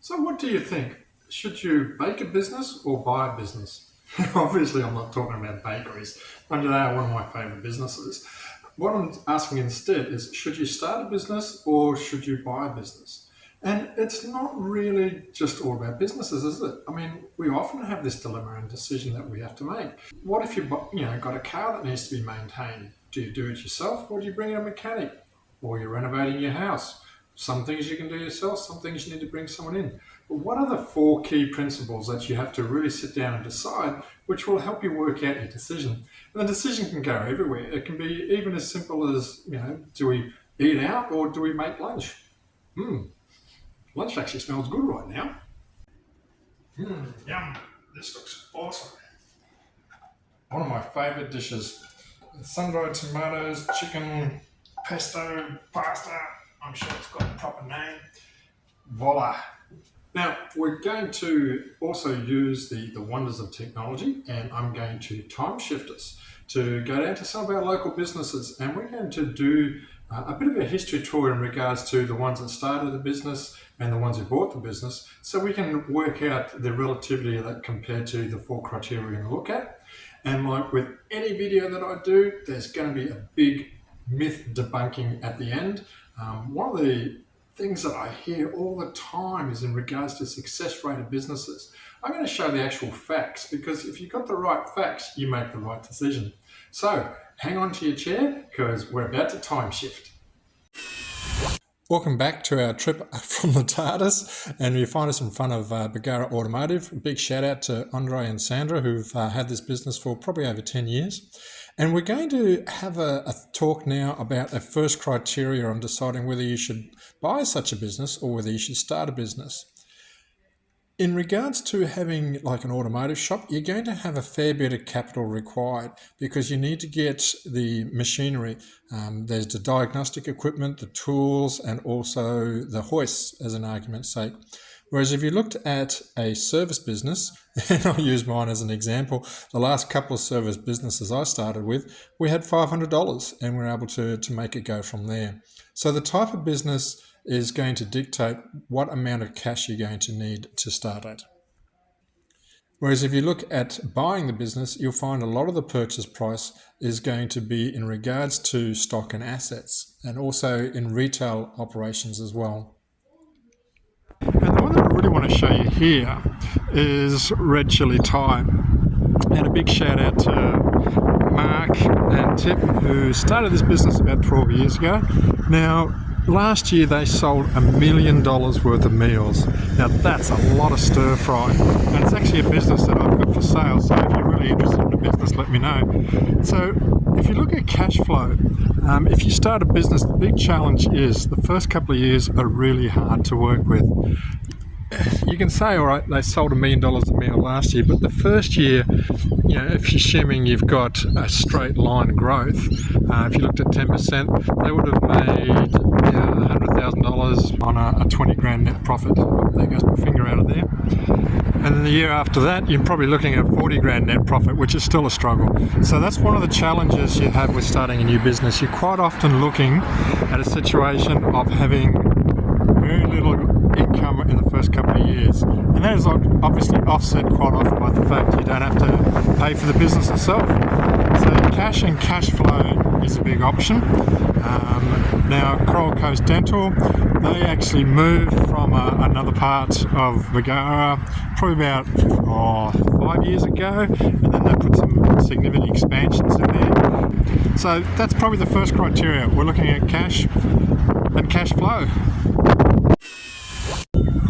So what do you think? Should you bake a business or buy a business? Obviously, I'm not talking about bakeries. I know they are one of my favourite businesses. What I'm asking instead is, should you start a business or should you buy a business? And it's not really just all about businesses, is it? I mean, we often have this dilemma and decision that we have to make. What if got a car that needs to be maintained? Do you do it yourself or do you bring in a mechanic? Or you're renovating your house? Some things you can do yourself, some things you need to bring someone in. But what are the four key principles that you have to really sit down and decide, which will help you work out your decision? And the decision can go everywhere. It can be even as simple as, do we eat out or do we make lunch? Lunch actually smells good right now. Yum. This looks awesome. One of my favourite dishes. Sun-dried tomatoes, chicken, pesto, pasta. I'm sure it's got a proper name. Voila. Now, we're going to also use the wonders of technology, and I'm going to time shift us to go down to some of our local businesses, and we're going to do a bit of a history tour in regards to the ones that started the business and the ones who bought the business, so we can work out the relativity of that compared to the four criteria we're going to look at. And like with any video that I do, there's going to be a big myth debunking at the end. One of the things that I hear all the time is in regards to success rate of businesses. I'm going to show the actual facts, because if you've got the right facts, you make the right decision. So hang on to your chair, because we're about to time shift. Welcome back to our trip from the TARDIS, and you find us in front of Bagara Automotive. A big shout out to Andre and Sandra, who've had this business for probably over 10 years. And we're going to have a talk now about the first criteria on deciding whether you should buy such a business or whether you should start a business. In regards to having like an automotive shop, you're going to have a fair bit of capital required because you need to get the machinery. There's the diagnostic equipment, the tools, and also the hoists, as an argument's sake. Whereas if you looked at a service business, and I'll use mine as an example, the last couple of service businesses I started with, we had $500 and we were able to make it go from there. So the type of business is going to dictate what amount of cash you're going to need to start at. Whereas if you look at buying the business, you'll find a lot of the purchase price is going to be in regards to stock and assets, and also in retail operations as well. And the one that I really want to show you here is Red Chili Thai. And a big shout out to Mark and Tip, who started this business about 12 years ago. Now, last year they sold $1 million worth of meals. Now that's a lot of stir fry, and it's actually a business that I've got for sale, so if you're really interested in the business, let me know. So if you look at cash flow, if you start a business, the big challenge is the first couple of years are really hard to work with. You can say, all right, they sold $1 million a meal last year, but the first year, if you're assuming you've got a straight line growth, if you looked at 10%, they would have made $100,000 on a 20 grand net profit. There goes my finger out of there. And then the year after that, you're probably looking at 40 grand net profit, which is still a struggle. So that's one of the challenges you have with starting a new business. You're quite often looking at a situation of having very little income in the first couple of years, and that is obviously offset quite often by the fact you don't have to pay for the business itself. So cash and cash flow is a big option. Now Coral Coast Dental, they actually moved from another part of Bagara probably about 5 years ago, and then they put some significant expansions in there. So that's probably the first criteria. We're looking at cash and cash flow.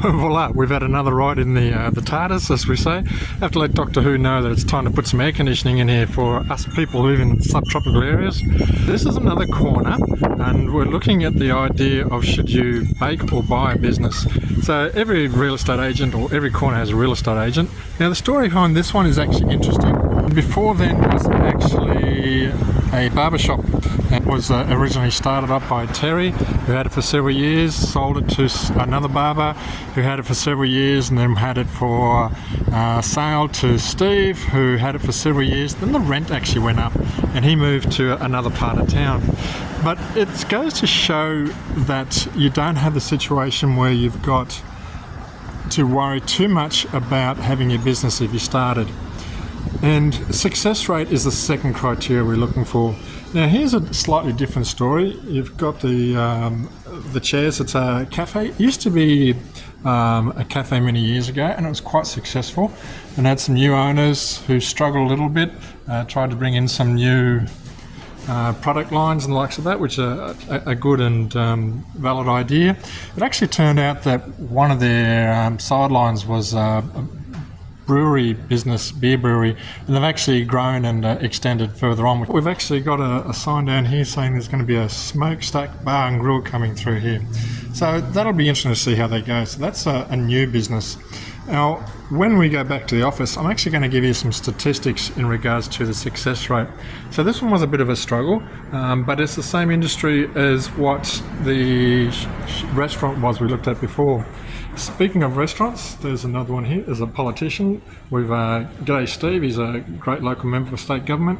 Voila, we've had another ride in the TARDIS, as we say. I have to let Doctor Who know that it's time to put some air conditioning in here for us people who live in subtropical areas. This is another corner, and we're looking at the idea of should you bake or buy a business. So every real estate agent, or every corner has a real estate agent. Now the story behind this one is actually interesting. Before then was actually a barber shop. It was originally started up by Terry, who had it for several years, sold it to another barber who had it for several years, and then had it for sale to Steve, who had it for several years. Then the rent actually went up and he moved to another part of town. But it goes to show that you don't have the situation where you've got to worry too much about having your business if you started. And success rate is the second criteria we're looking for. Now here's a slightly different story. You've got the chairs. It's a cafe. It used to be a cafe many years ago, and it was quite successful, and had some new owners who struggled a little bit, tried to bring in some new product lines and the likes of that, which are a good and valid idea. It actually turned out that one of their sidelines was brewery business, beer brewery, and they've actually grown and extended further on. We've actually got a sign down here saying there's going to be a smokestack bar and grill coming through here. So that'll be interesting to see how they go. So that's a new business. Now, when we go back to the office, I'm actually going to give you some statistics in regards to the success rate. So this one was a bit of a struggle, but it's the same industry as what the restaurant was we looked at before. Speaking of restaurants, there's another one here. There's a politician. G'day Steve, he's a great local member of state government.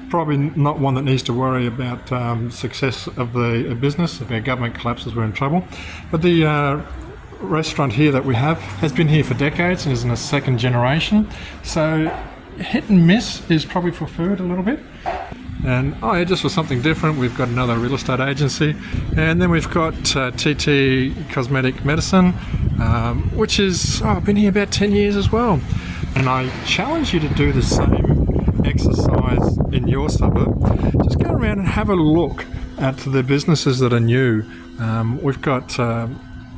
Probably not one that needs to worry about success of the business. If our government collapses, we're in trouble. But the restaurant here that we have has been here for decades and is in a second generation. So hit and miss is probably preferred a little bit. And just for something different, we've got another real estate agency, and then we've got TT Cosmetic Medicine, which is been here about 10 years as well. And I challenge you to do the same exercise in your suburb. Just go around and have a look at the businesses that are new. We've got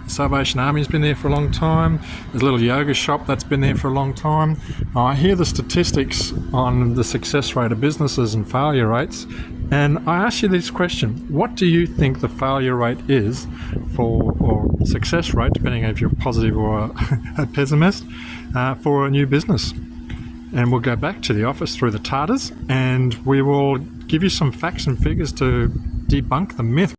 Salvation Army's been there for a long time. There's a little yoga shop that's been there for a long time. I hear the statistics on the success rate of businesses and failure rates, and I ask you this question: what do you think the failure rate is or success rate, depending on if you're positive or a pessimist, for a new business? And we'll go back to the office through the TARDIS, and we will give you some facts and figures to debunk the myth.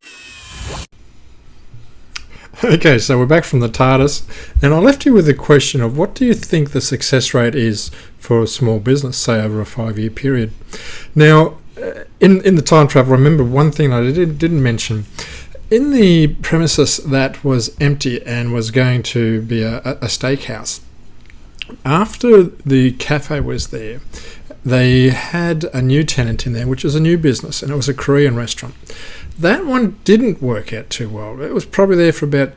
Okay, so we're back from the TARDIS, and I left you with the question of what do you think the success rate is for a small business, say over a 5-year period. Now, in the time travel, remember one thing I didn't mention. In the premises that was empty and was going to be a steakhouse, after the cafe was there, they had a new tenant in there, which was a new business, and it was a Korean restaurant. That one didn't work out too well. It was probably there for about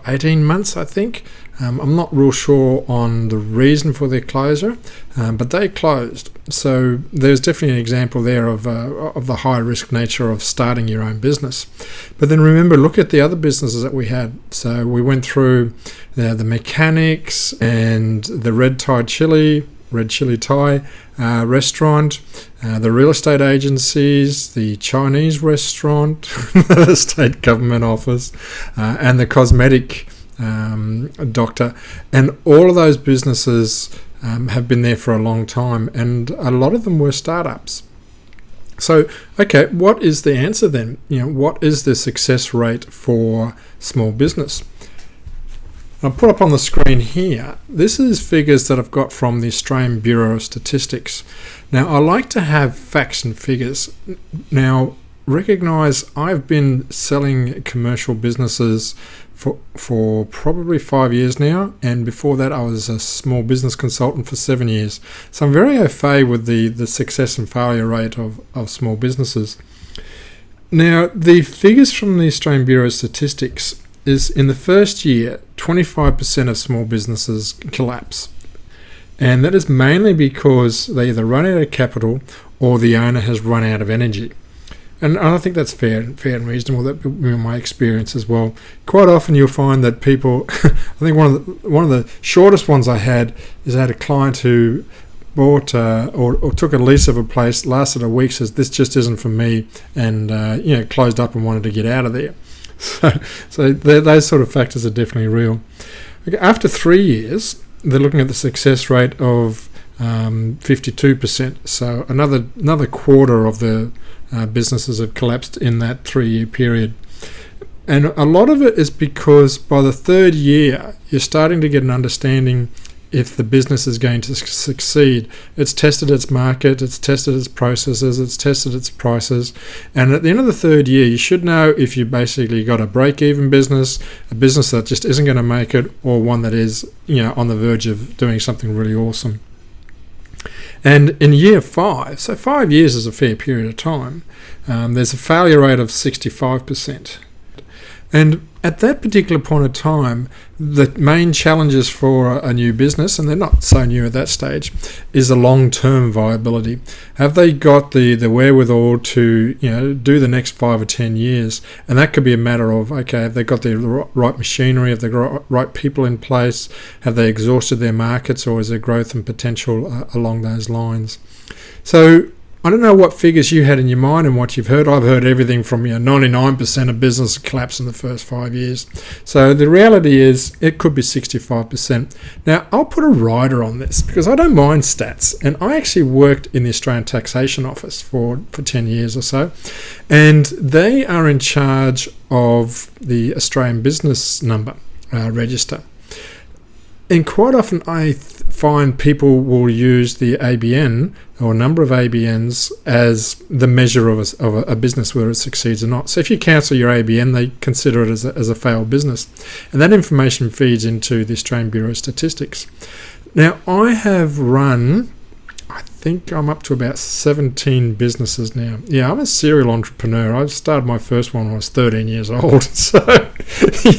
18 months, I think. I'm not real sure on the reason for their closure, but they closed. So there's definitely an example there of the high risk nature of starting your own business. But then remember, look at the other businesses that we had. So we went through the mechanics and the Red Chili Thai restaurant, the real estate agencies, the Chinese restaurant, the state government office, and the cosmetic doctor. And all of those businesses have been there for a long time, and a lot of them were startups. So, okay, what is the answer then? What is the success rate for small business? I'll put up on the screen here, this is figures that I've got from the Australian Bureau of Statistics. Now, I like to have facts and figures. Now, recognise I've been selling commercial businesses for probably 5 years now, and before that I was a small business consultant for 7 years. So I'm very au fait with the success and failure rate of small businesses. Now, the figures from the Australian Bureau of Statistics is in the first year, 25% of small businesses collapse. And that is mainly because they either run out of capital or the owner has run out of energy. And I think that's fair and reasonable. That's been my experience as well. Quite often you'll find that people, I think one of the shortest ones I had is I had a client who bought or took a lease of a place, lasted a week, says this just isn't for me, and closed up and wanted to get out of there. So those sort of factors are definitely real. Okay, after 3 years, they're looking at the success rate of 52%. So another quarter of the businesses have collapsed in that 3-year period. And a lot of it is because by the third year, you're starting to get an understanding if the business is going to succeed. It's tested its market, it's tested its processes, it's tested its prices, and at the end of the third year you should know if you basically got a break-even business, a business that just isn't going to make it, or one that is on the verge of doing something really awesome. And in year 5, so 5 years is a fair period of time, there's a failure rate of 65%. And at that particular point of time, the main challenges for a new business, and they're not so new at that stage, is the long-term viability. Have they got the wherewithal to do the next 5 or 10 years? And that could be a matter of, okay, have they got the right machinery? Have they got right people in place? Have they exhausted their markets, or is there growth and potential along those lines? So I don't know what figures you had in your mind and what you've heard. I've heard everything from 99% of business collapse in the first 5 years. So the reality is it could be 65%. Now, I'll put a rider on this because I don't mind stats. And I actually worked in the Australian Taxation Office for 10 years or so. And they are in charge of the Australian Business Number register. And quite often I find people will use the ABN or number of ABNs as the measure of a business, whether it succeeds or not. So if you cancel your ABN, they consider it as a failed business. And that information feeds into the Australian Bureau of Statistics. Now, I have run, I think I'm up to about 17 businesses now. Yeah, I'm a serial entrepreneur. I started my first one when I was 13 years old. So,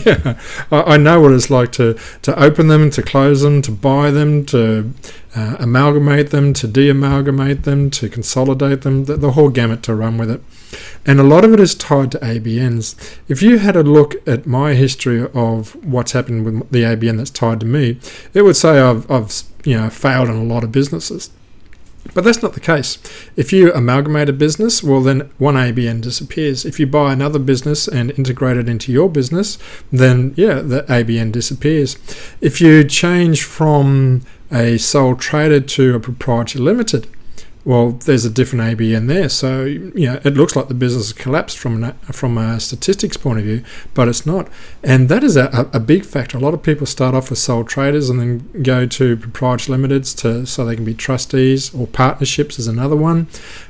yeah, I know what it's like to open them, to close them, to buy them, to amalgamate them, to de-amalgamate them, to consolidate them, the whole gamut to run with it. And a lot of it is tied to ABNs. If you had a look at my history of what's happened with the ABN that's tied to me, it would say I've failed in a lot of businesses. But that's not the case. If you amalgamate a business, well, then one ABN disappears. If you buy another business and integrate it into your business, then, the ABN disappears. If you change from a sole trader to a proprietary limited, well, there's a different ABN there. So, it looks like the business has collapsed from a statistics point of view, but it's not. And that is a big factor. A lot of people start off with sole traders and then go to proprietary limiteds so they can be trustees, or partnerships is another one.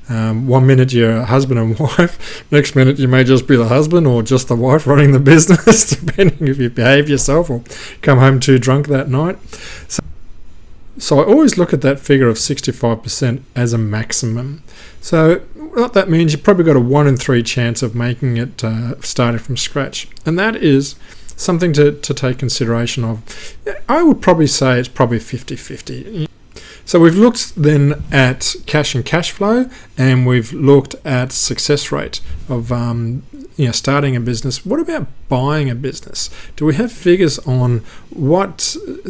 1 minute you're a husband and wife, next minute you may just be the husband or just the wife running the business, depending if you behave yourself or come home too drunk that night. So I always look at that figure of 65% as a maximum. So what that means, you've probably got a 1 in 3 chance of making it starting from scratch. And that is something to take consideration of. I would probably say it's probably 50-50. So we've looked then at cash and cash flow, and we've looked at success rate of starting a business. What about buying a business? Do we have figures on what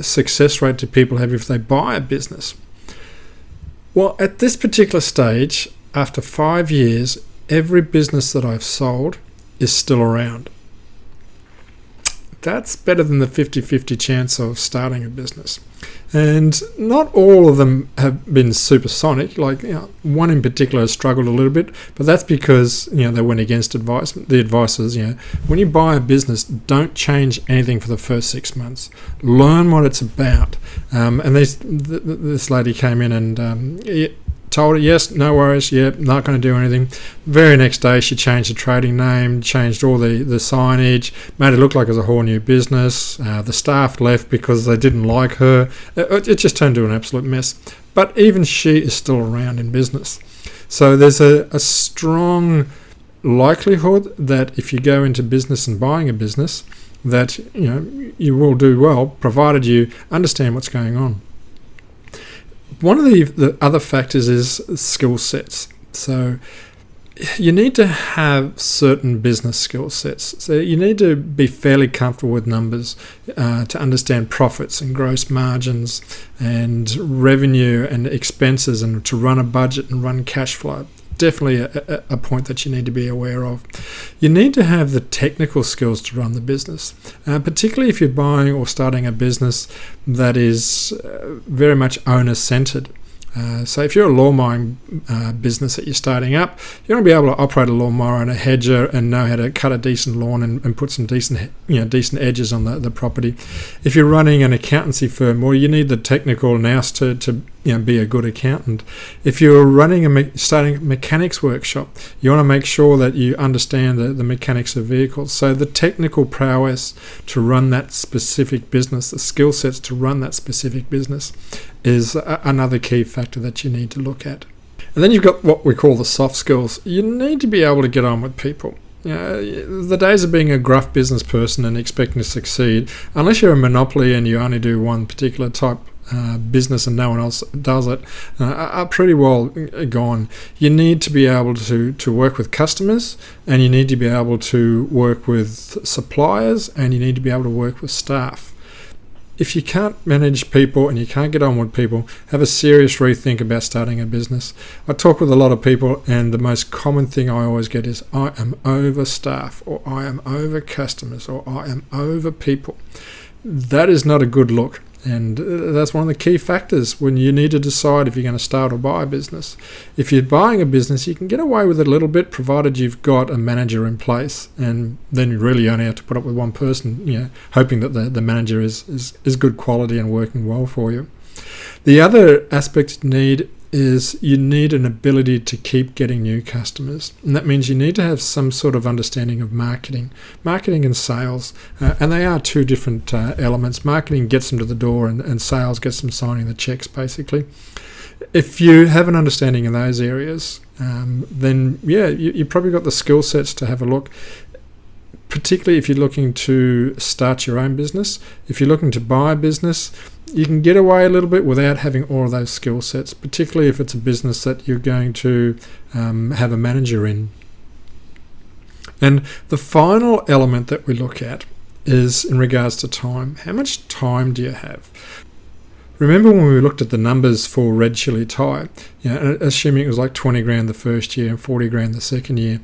success rate do people have if they buy a business? Well, at this particular stage, after 5 years, every business that I've sold is still around. That's better than the 50-50 chance of starting a business. And not all of them have been supersonic. Like, one in particular has struggled a little bit, but that's because they went against advice. The advice is, when you buy a business, don't change anything for the first 6 months. Learn what it's about. And this lady came in and told her, yes, no worries, not going to do anything. Very next day, she changed the trading name, changed all the signage, made it look like it was a whole new business. The staff left because they didn't like her. It just turned into an absolute mess. But even she is still around in business. So there's a strong likelihood that if you go into business and buying a business, that you will do well, provided you understand what's going on. One of the other factors is skill sets. So you need to have certain business skill sets. So you need to be fairly comfortable with numbers to understand profits and gross margins and revenue and expenses, and to run a budget and run cash flow. Definitely a point that you need to be aware of. You need to have the technical skills to run the business, particularly if you're buying or starting a business that is very much owner-centered. So if you're a lawn mowing business that you're starting up, you want to be able to operate a lawnmower and a hedger and know how to cut a decent lawn and put some decent edges on the property. If you're running an accountancy firm, well, you need the technical nous to be a good accountant. If you're starting a mechanics workshop, you want to make sure that you understand the mechanics of vehicles. So the technical prowess to run that specific business, the skill sets to run that specific business, is another key factor that you need to look at. And then you've got what we call the soft skills. You need to be able to get on with people. The days of being a gruff business person and expecting to succeed, unless you're a monopoly and you only do one particular type business and no one else does it, are pretty well gone. You need to be able to work with customers, and you need to be able to work with suppliers, and you need to be able to work with staff. If you can't manage people and you can't get on with people, have a serious rethink about starting a business. I talk with a lot of people, and the most common thing I always get is, I am over staff, or I am over customers, or I am over people. That is not a good look. And that's one of the key factors when you need to decide if you're going to start or buy a business. If you're buying a business, you can get away with it a little bit, provided you've got a manager in place, and then you really only have to put up with one person, hoping that the manager is good quality and working well for you. The other aspect you need is you need an ability to keep getting new customers, and that means you need to have some sort of understanding of marketing and sales, and they are two different elements. Marketing gets them to the door, and sales gets them signing the checks, basically. If you have an understanding of those areas, then you've probably got the skill sets to have a look, particularly if you're looking to start your own business. If you're looking to buy a business, you can get away a little bit without having all of those skill sets, particularly if it's a business that you're going to have a manager in. And the final element that we look at is in regards to time. How much time do you have? Remember when we looked at the numbers for Red Chili Thai, assuming it was like 20 grand the first year and 40 grand the second year,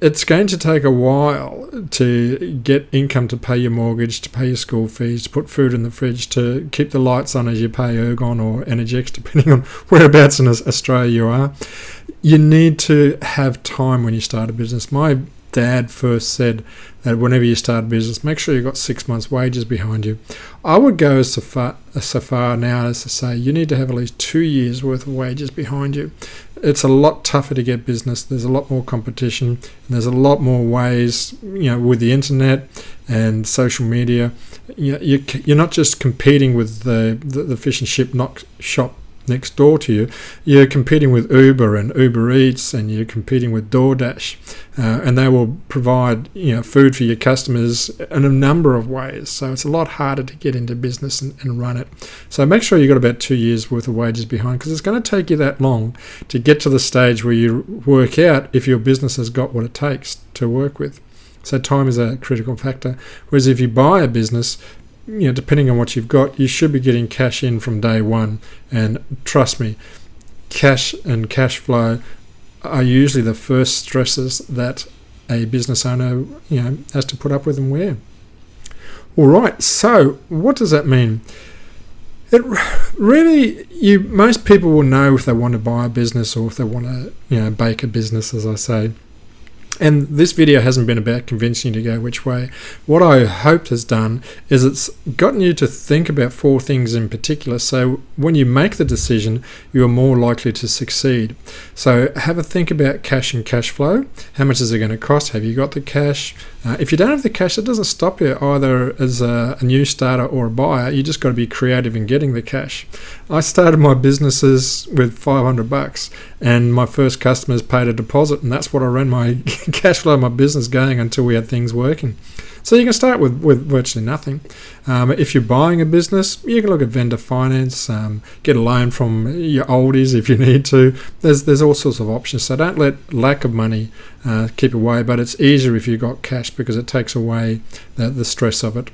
it's going to take a while to get income to pay your mortgage, to pay your school fees, to put food in the fridge, to keep the lights on as you pay Ergon or Energex, depending on whereabouts in Australia you are. You need to have time when you start a business. My dad first said that whenever you start a business, make sure you've got 6 months' wages behind you. I would go so far now as to say you need to have at least 2 years' worth of wages behind you. It's a lot tougher to get business. There's a lot more competition, and there's a lot more ways, with the internet and social media. You're not just competing with the fish and chip shop next door to you. You're competing with Uber and Uber Eats, and you're competing with DoorDash, and they will provide food for your customers in a number of ways. So it's a lot harder to get into business and run it. So make sure you've got about 2 years worth of wages behind, because it's going to take you that long to get to the stage where you work out if your business has got what it takes to work with. So time is a critical factor. Whereas if you buy a business, depending on what you've got, you should be getting cash in from day one. And trust me, cash and cash flow are usually the first stresses that a business owner, has to put up with and wear. All right, so what does that mean? It really, most people will know if they want to buy a business or if they want to, bake a business, as I say. And this video hasn't been about convincing you to go which way. What I hoped has done is it's gotten you to think about 4 things in particular. So when you make the decision, you are more likely to succeed. So have a think about cash and cash flow. How much is it going to cost? Have you got the cash? If you don't have the cash, it doesn't stop you either as a new starter or a buyer. You just got to be creative in getting the cash. I started my businesses with $500, and my first customers paid a deposit, and that's what I ran my cash flow of my business going until we had things working. So you can start with virtually nothing. If you're buying a business, you can look at vendor finance, get a loan from your oldies if you need to. There's all sorts of options. So don't let lack of money keep away, but it's easier if you've got cash because it takes away the stress of it.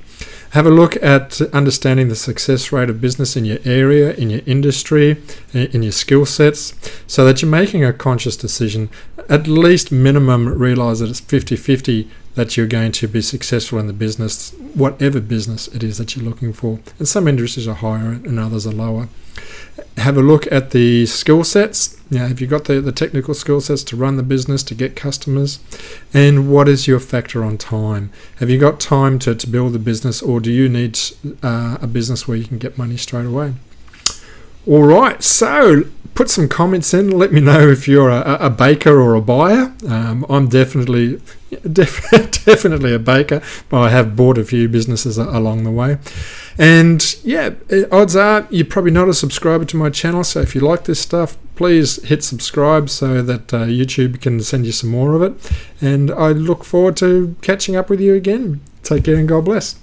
Have a look at understanding the success rate of business in your area, in your industry, in your skill sets, so that you're making a conscious decision. At least minimum realise that it's 50-50 that you're going to be successful in the business, whatever business it is that you're looking for. And some industries are higher and others are lower. Have a look at the skill sets. Have you got the technical skill sets to run the business, to get customers? And what is your factor on time? Have you got time to build the business, or do you need a business where you can get money straight away? All right, so put some comments in. Let me know if you're a baker or a buyer. I'm definitely a baker, but I have bought a few businesses along the way. And yeah, odds are you're probably not a subscriber to my channel, so if you like this stuff, please hit subscribe so that YouTube can send you some more of it. And I look forward to catching up with you again. Take care and God bless.